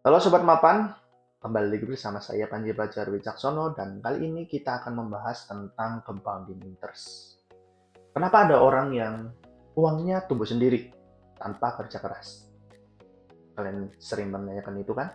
Halo Sobat Mapan, kembali lagi bersama saya Panji Prajar Wicaksono dan kali ini kita akan membahas tentang compounding interest. Kenapa ada orang yang uangnya tumbuh sendiri tanpa kerja keras? Kalian sering menanyakan itu kan?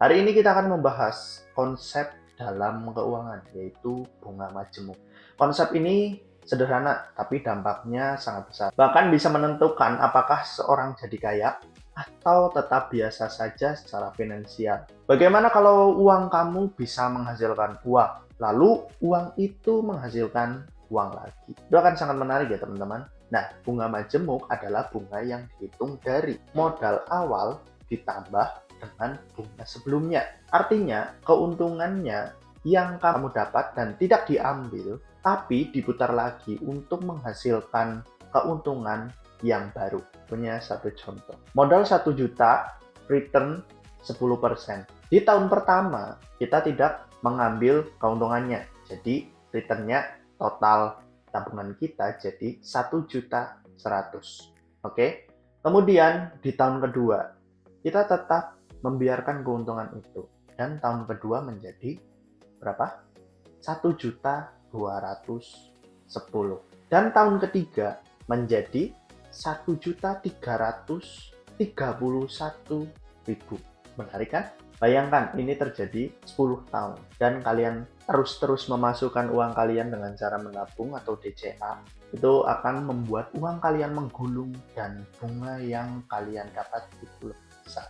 Hari ini kita akan membahas konsep dalam keuangan, yaitu bunga majemuk. Konsep ini sederhana, tapi dampaknya sangat besar. Bahkan bisa menentukan apakah seorang jadi kaya atau tetap biasa saja secara finansial. Bagaimana kalau uang kamu bisa menghasilkan uang, lalu uang itu menghasilkan uang lagi? Itu akan sangat menarik ya teman-teman. Nah, bunga majemuk adalah bunga yang dihitung dari modal awal ditambah dengan bunga sebelumnya. Artinya, keuntungannya yang kamu dapat dan tidak diambil, tapi diputar lagi untuk menghasilkan keuntungan yang baru. Punya satu contoh. Modal 1 juta, return 10%. Di tahun pertama, kita tidak mengambil keuntungannya. Jadi, returnnya total tabungan kita jadi 1.100.000. Oke? Kemudian di tahun kedua, kita tetap membiarkan keuntungan itu. Dan tahun kedua menjadi berapa? 1.210.000. Dan tahun ketiga menjadi 1.331.000. Menarik kan? Bayangkan ini terjadi 10 tahun dan kalian terus-terus memasukkan uang kalian dengan cara menabung atau DCA, itu akan membuat uang kalian menggulung dan bunga yang kalian dapat itu lebih besar.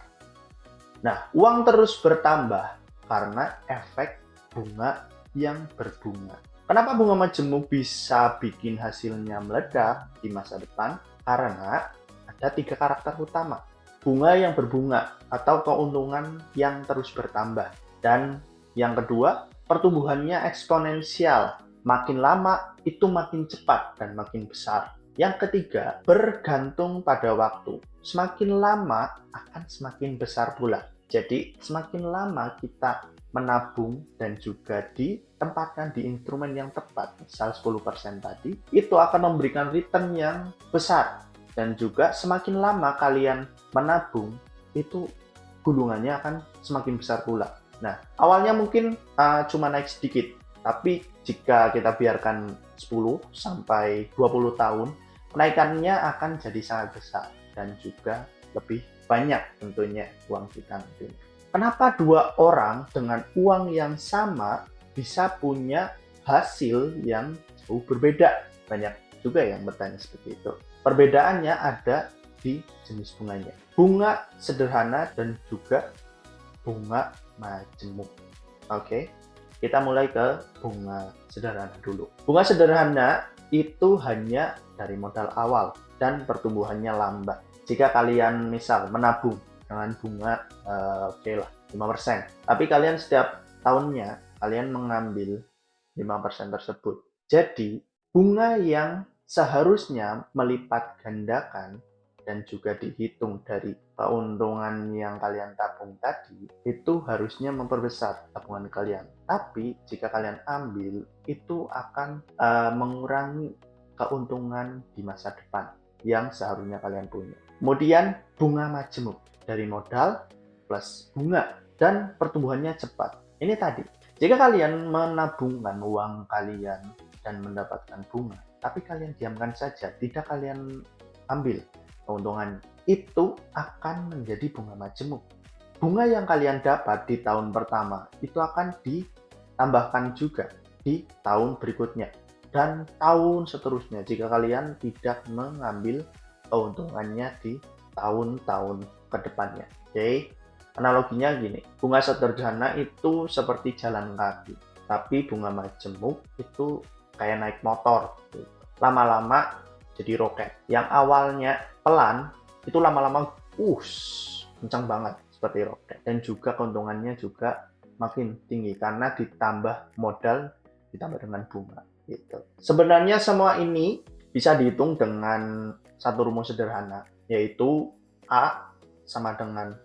Nah, uang terus bertambah karena efek bunga yang berbunga. Kenapa bunga majemuk bisa bikin hasilnya meledak di masa depan? Karena ada 3 karakter utama. Bunga yang berbunga atau keuntungan yang terus bertambah. Dan yang kedua, pertumbuhannya eksponensial. Makin lama itu makin cepat dan makin besar. Yang ketiga, bergantung pada waktu. Semakin lama akan semakin besar pula. Jadi, semakin lama kita menabung dan juga ditempatkan di instrumen yang tepat, misal 10% tadi, itu akan memberikan return yang besar. Dan juga semakin lama kalian menabung, itu gulungannya akan semakin besar pula. Nah, awalnya mungkin cuma naik sedikit, tapi jika kita biarkan 10 sampai 20 tahun, kenaikannya akan jadi sangat besar dan juga lebih banyak tentunya uang kita nantinya. Kenapa dua orang dengan uang yang sama bisa punya hasil yang jauh berbeda? Banyak juga yang bertanya seperti itu. Perbedaannya ada di jenis bunganya. Bunga sederhana dan juga bunga majemuk. Oke, kita mulai ke bunga sederhana dulu. Bunga sederhana itu hanya dari modal awal dan pertumbuhannya lambat. Jika kalian misal menabung dengan bunga oke lah 5%, tapi kalian setiap tahunnya kalian mengambil 5% tersebut. Jadi, bunga yang seharusnya melipat gandakan dan juga dihitung dari keuntungan yang kalian tabung tadi, itu harusnya memperbesar tabungan kalian. Tapi jika kalian ambil, itu akan mengurangi keuntungan di masa depan yang seharusnya kalian punya. Kemudian bunga majemuk dari modal plus bunga dan pertumbuhannya cepat. Ini tadi, jika kalian menabungkan uang kalian dan mendapatkan bunga, tapi kalian diamkan saja, tidak kalian ambil keuntungan, itu akan menjadi bunga majemuk. Bunga yang kalian dapat di tahun pertama itu akan ditambahkan juga di tahun berikutnya dan tahun seterusnya jika kalian tidak mengambil keuntungannya di tahun-tahun kedepannya. Oke, analoginya gini, bunga sederhana itu seperti jalan kaki, tapi bunga majemuk itu kayak naik motor. Lama-lama jadi roket. Yang awalnya pelan, itu lama-lama kencang banget seperti roket. Dan juga keuntungannya juga makin tinggi karena ditambah modal, ditambah dengan bunga. Gitu. Sebenarnya semua ini bisa dihitung dengan satu rumus sederhana, yaitu A sama dengan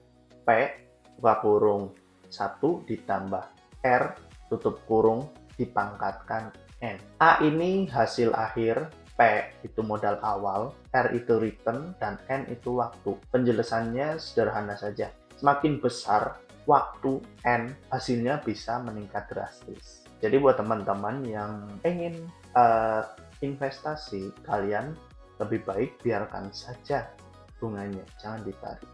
P buka kurung 1 ditambah R tutup kurung dipangkatkan N. A ini hasil akhir, P itu modal awal, R itu return, dan N itu waktu. Penjelasannya sederhana saja. semakin besar waktu and hasilnya bisa meningkat drastis. Jadi buat teman-teman yang ingin investasi, kalian lebih baik biarkan saja bunganya, jangan ditarik.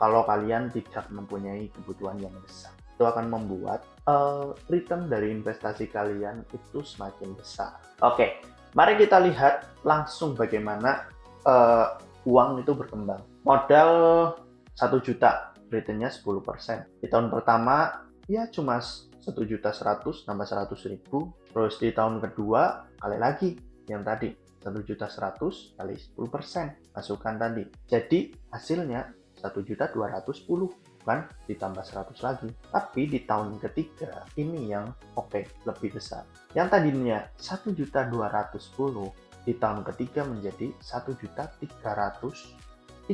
Kalau kalian tidak mempunyai kebutuhan yang besar, itu akan membuat return dari investasi kalian itu semakin besar. Oke, mari kita lihat langsung bagaimana uang itu berkembang. Modal 1 juta, returnnya 10%. Di tahun pertama, ya cuma 1.100.000 nambah 100.000. Terus di tahun kedua, kali lagi yang tadi 1.100.000 kali 10%, masukkan tadi. Jadi hasilnya 1.210.000, kan ditambah 100 lagi. Tapi di tahun ketiga ini yang lebih besar. Yang tadinya 1.210.000 di tahun ketiga menjadi 1.331.000.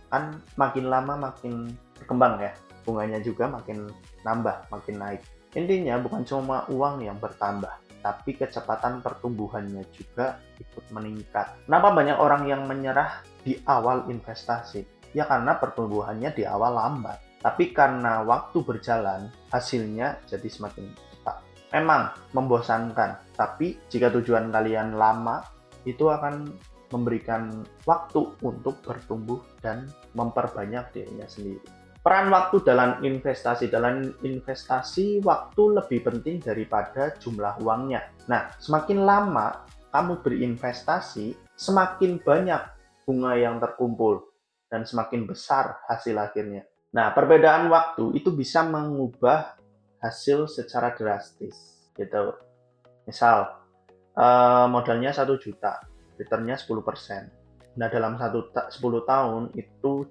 Kan makin lama makin berkembang ya, bunganya juga makin nambah, makin naik. Intinya bukan cuma uang yang bertambah, tapi kecepatan pertumbuhannya juga ikut meningkat. Kenapa banyak orang yang menyerah di awal investasi? Ya karena pertumbuhannya di awal lambat. Tapi karena waktu berjalan, hasilnya jadi semakin cepat. Memang membosankan, tapi jika tujuan kalian lama, itu akan memberikan waktu untuk bertumbuh dan memperbanyak dirinya sendiri. Peran waktu dalam investasi. Dalam investasi, waktu lebih penting daripada jumlah uangnya. Nah, semakin lama kamu berinvestasi, semakin banyak bunga yang terkumpul dan semakin besar hasil akhirnya. Nah, perbedaan waktu itu bisa mengubah hasil secara drastis. Gitu. Misal, modalnya 1 juta, returnnya 10%. Nah, dalam 10 tahun itu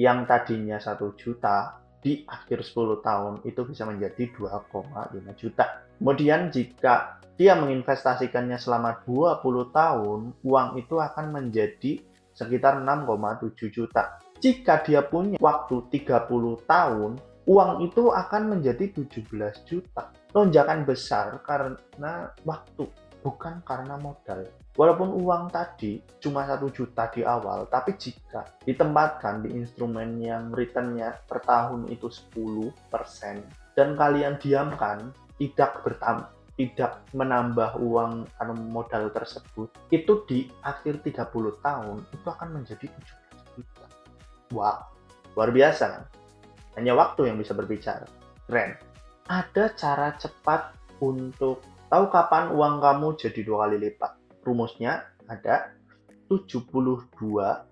yang tadinya 1 juta di akhir 10 tahun itu bisa menjadi 2,5 juta. Kemudian jika dia menginvestasikannya selama 20 tahun, uang itu akan menjadi sekitar 6,7 juta. Jika dia punya waktu 30 tahun, uang itu akan menjadi 17 juta. Lonjakan besar karena waktu, bukan karena modal. Walaupun uang tadi cuma 1 juta di awal, tapi jika ditempatkan di instrumen yang returnnya per tahun itu 10% dan kalian diamkan, tidak menambah uang modal tersebut, itu di akhir 30 tahun itu akan menjadi 17 juta. Wow, luar biasa kan? Hanya waktu yang bisa berbicara. Keren. Ada cara cepat untuk tahu kapan uang kamu jadi 2 kali lipat. Rumusnya ada 72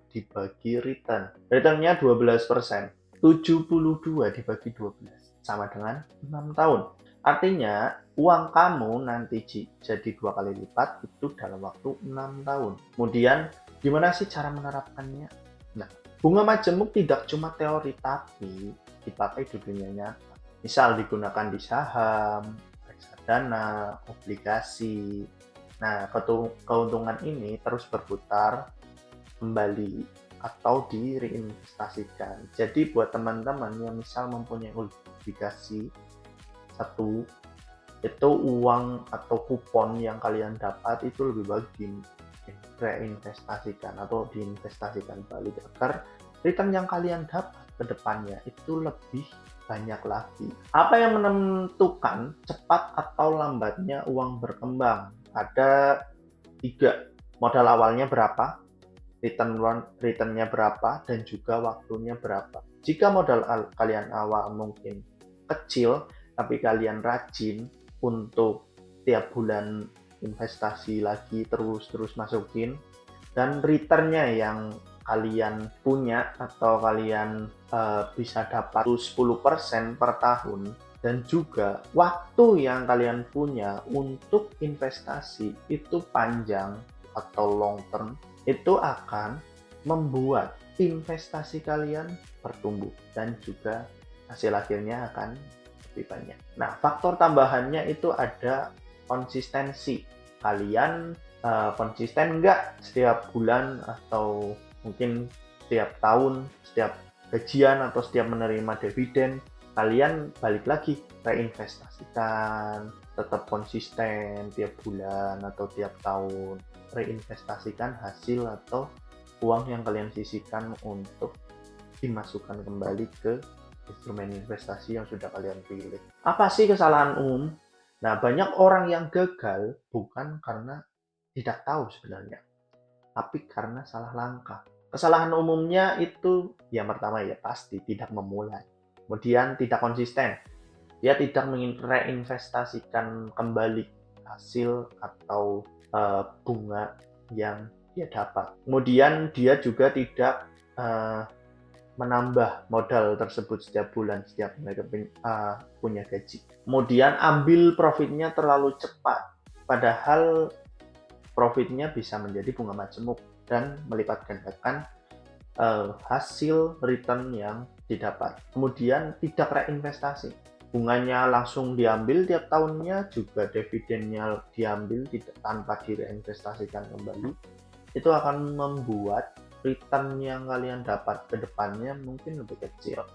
dibagi return. Returnnya 12%. 72 dibagi 12 sama dengan 6 tahun. Artinya uang kamu nanti jadi 2 kali lipat itu dalam waktu 6 tahun. Kemudian gimana sih cara menerapkannya? Nah, bunga majemuk tidak cuma teori tapi dipakai di dunia nyata. Misal digunakan di saham, reksadana, obligasi. Nah, keuntungan ini terus berputar kembali atau direinvestasikan. Jadi buat teman-teman yang misal mempunyai obligasi satu, itu uang atau kupon yang kalian dapat itu lebih baik direinvestasikan atau diinvestasikan balik agar return yang kalian dapat ke depannya itu lebih banyak lagi. Apa yang menentukan cepat atau lambatnya uang berkembang? Ada 3. Modal awalnya berapa, returnnya berapa, dan juga waktunya berapa. Jika modal kalian awal mungkin kecil, tapi kalian rajin untuk tiap bulan investasi lagi, terus masukin, dan returnnya yang kalian punya atau kalian bisa dapat 10% per tahun, dan juga waktu yang kalian punya untuk investasi itu panjang atau long term, itu akan membuat investasi kalian bertumbuh dan juga hasil akhirnya akan lebih banyak. Nah, faktor tambahannya itu ada konsistensi. Kalian konsisten nggak setiap bulan atau mungkin setiap tahun, setiap gajian atau setiap menerima dividen, kalian balik lagi reinvestasikan, tetap konsisten tiap bulan atau tiap tahun, reinvestasikan hasil atau uang yang kalian sisihkan untuk dimasukkan kembali ke instrumen investasi yang sudah kalian pilih. Apa sih kesalahan umum? Nah, banyak orang yang gagal bukan karena tidak tahu sebenarnya, tapi karena salah langkah. Kesalahan umumnya itu yang pertama ya pasti tidak memulai. Kemudian tidak konsisten. Dia tidak reinvestasikan kembali hasil atau bunga yang dia dapat. Kemudian dia juga tidak menambah modal tersebut setiap bulan, setiap mereka punya gaji. Kemudian ambil profitnya terlalu cepat, padahal profitnya bisa menjadi bunga majemuk dan melipat gandakan hasil return yang didapat. Kemudian tidak reinvestasi, bunganya langsung diambil tiap tahunnya, juga dividennya diambil tanpa direinvestasikan kembali. Itu akan membuat return yang kalian dapat ke depannya mungkin lebih kecil.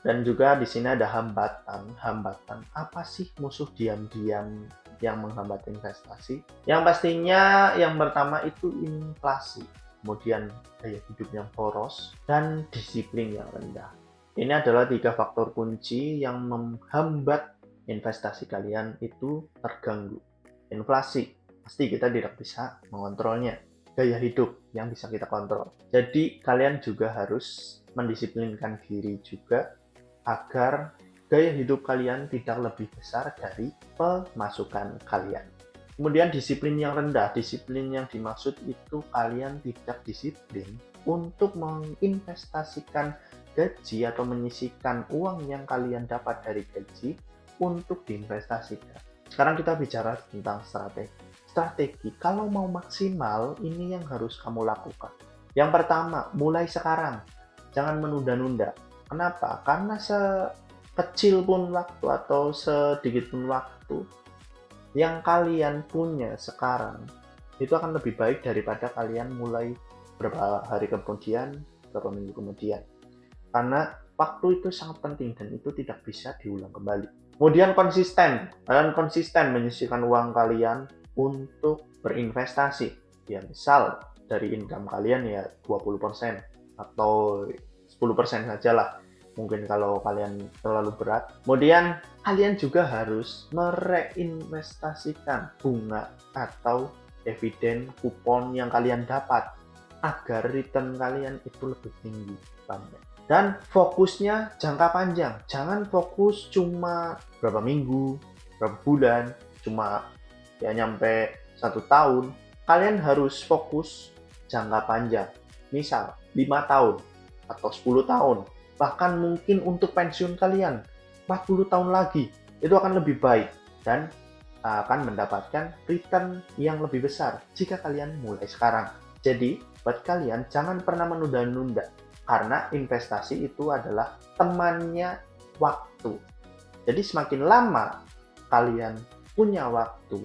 Dan juga di sini ada hambatan apa sih musuh diam-diam yang menghambat investasi? Yang pastinya yang pertama itu inflasi, kemudian gaya hidup yang boros, dan disiplin yang rendah. Ini adalah 3 faktor kunci yang menghambat investasi kalian itu terganggu. Inflasi, pasti kita tidak bisa mengontrolnya. Gaya hidup yang bisa kita kontrol. Jadi kalian juga harus mendisiplinkan diri juga agar gaya hidup kalian tidak lebih besar dari pemasukan kalian. Kemudian disiplin yang rendah. Disiplin yang dimaksud itu kalian tidak disiplin untuk menginvestasikan gaji atau menyisihkan uang yang kalian dapat dari gaji untuk diinvestasikan. Sekarang kita bicara tentang strategi. Kalau mau maksimal, ini yang harus kamu lakukan. Yang pertama, mulai sekarang. Jangan menunda-nunda. Kenapa? Karena sekecil pun waktu atau sedikit pun waktu yang kalian punya sekarang, itu akan lebih baik daripada kalian mulai beberapa hari kemudian, beberapa minggu kemudian. Karena waktu itu sangat penting dan itu tidak bisa diulang kembali. Kemudian konsisten. Kalian konsisten menyisihkan uang kalian untuk berinvestasi. Ya misal dari income kalian ya 20% atau 10% saja lah. Mungkin kalau kalian terlalu berat. Kemudian kalian juga harus mereinvestasikan bunga atau dividen kupon yang kalian dapat agar return kalian itu lebih tinggi. Dan fokusnya jangka panjang. Jangan fokus cuma berapa minggu, berapa bulan, cuma ya nyampe 1 tahun. Kalian harus fokus jangka panjang. Misal 5 tahun atau 10 tahun. Bahkan mungkin untuk pensiun kalian 40 tahun lagi. Itu akan lebih baik dan akan mendapatkan return yang lebih besar jika kalian mulai sekarang. Jadi, buat kalian jangan pernah menunda-nunda. Karena investasi itu adalah temannya waktu. Jadi semakin lama kalian punya waktu,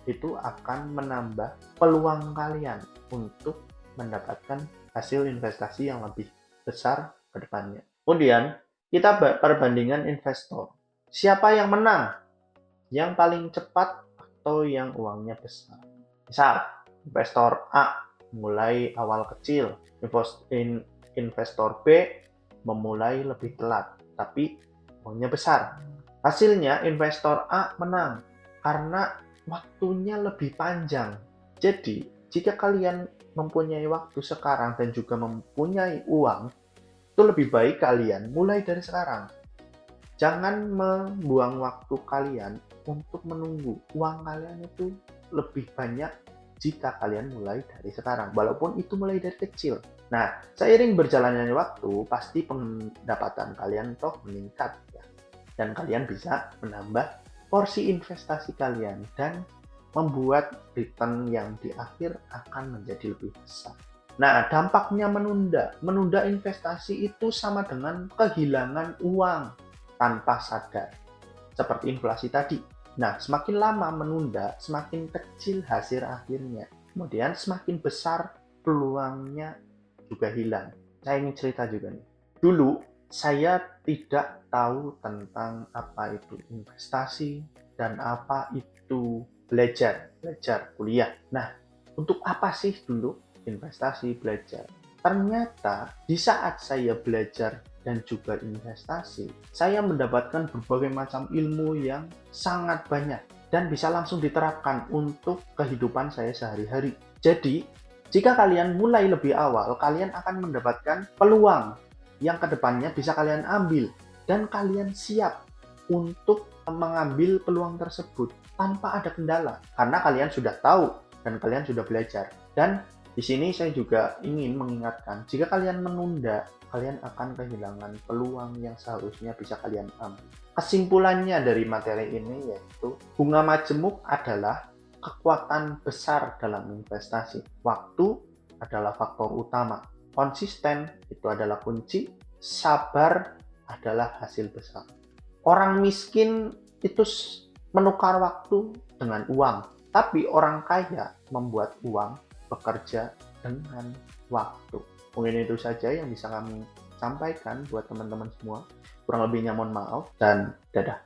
itu akan menambah peluang kalian untuk mendapatkan hasil investasi yang lebih besar ke depannya. Kemudian, kita perbandingan investor. Siapa yang menang? Yang paling cepat atau yang uangnya besar? Misal, investor A mulai awal kecil, investor B memulai lebih telat, tapi uangnya besar. Hasilnya investor A menang karena waktunya lebih panjang. Jadi, jika kalian mempunyai waktu sekarang dan juga mempunyai uang, itu lebih baik kalian mulai dari sekarang. Jangan membuang waktu kalian untuk menunggu. Uang kalian itu lebih banyak jika kalian mulai dari sekarang, walaupun itu mulai dari kecil. Nah, seiring berjalannya waktu, pasti pendapatan kalian toh meningkat ya. Dan kalian bisa menambah porsi investasi kalian dan membuat return yang di akhir akan menjadi lebih besar. Nah, dampaknya menunda investasi itu sama dengan kehilangan uang tanpa sadar, seperti inflasi tadi. Nah, semakin lama menunda, semakin kecil hasil akhirnya. Kemudian semakin besar peluangnya juga hilang. Saya ingin cerita juga nih. Dulu, saya tidak tahu tentang apa itu investasi dan apa itu belajar kuliah. Nah, untuk apa sih dulu investasi, belajar? Ternyata di saat saya belajar dan juga investasi, saya mendapatkan berbagai macam ilmu yang sangat banyak dan bisa langsung diterapkan untuk kehidupan saya sehari-hari. Jadi, jika kalian mulai lebih awal, kalian akan mendapatkan peluang yang kedepannya bisa kalian ambil dan kalian siap untuk mengambil peluang tersebut tanpa ada kendala karena kalian sudah tahu dan kalian sudah belajar. Dan di sini saya juga ingin mengingatkan, jika kalian menunda, kalian akan kehilangan peluang yang seharusnya bisa kalian ambil. Kesimpulannya dari materi ini yaitu, bunga majemuk adalah kekuatan besar dalam investasi. Waktu adalah faktor utama. Konsisten itu adalah kunci, sabar adalah hasil besar. Orang miskin itu menukar waktu dengan uang, tapi orang kaya membuat uang bekerja dengan waktu. Mungkin itu saja yang bisa kami sampaikan buat teman-teman semua. Kurang lebihnya mohon maaf dan dadah.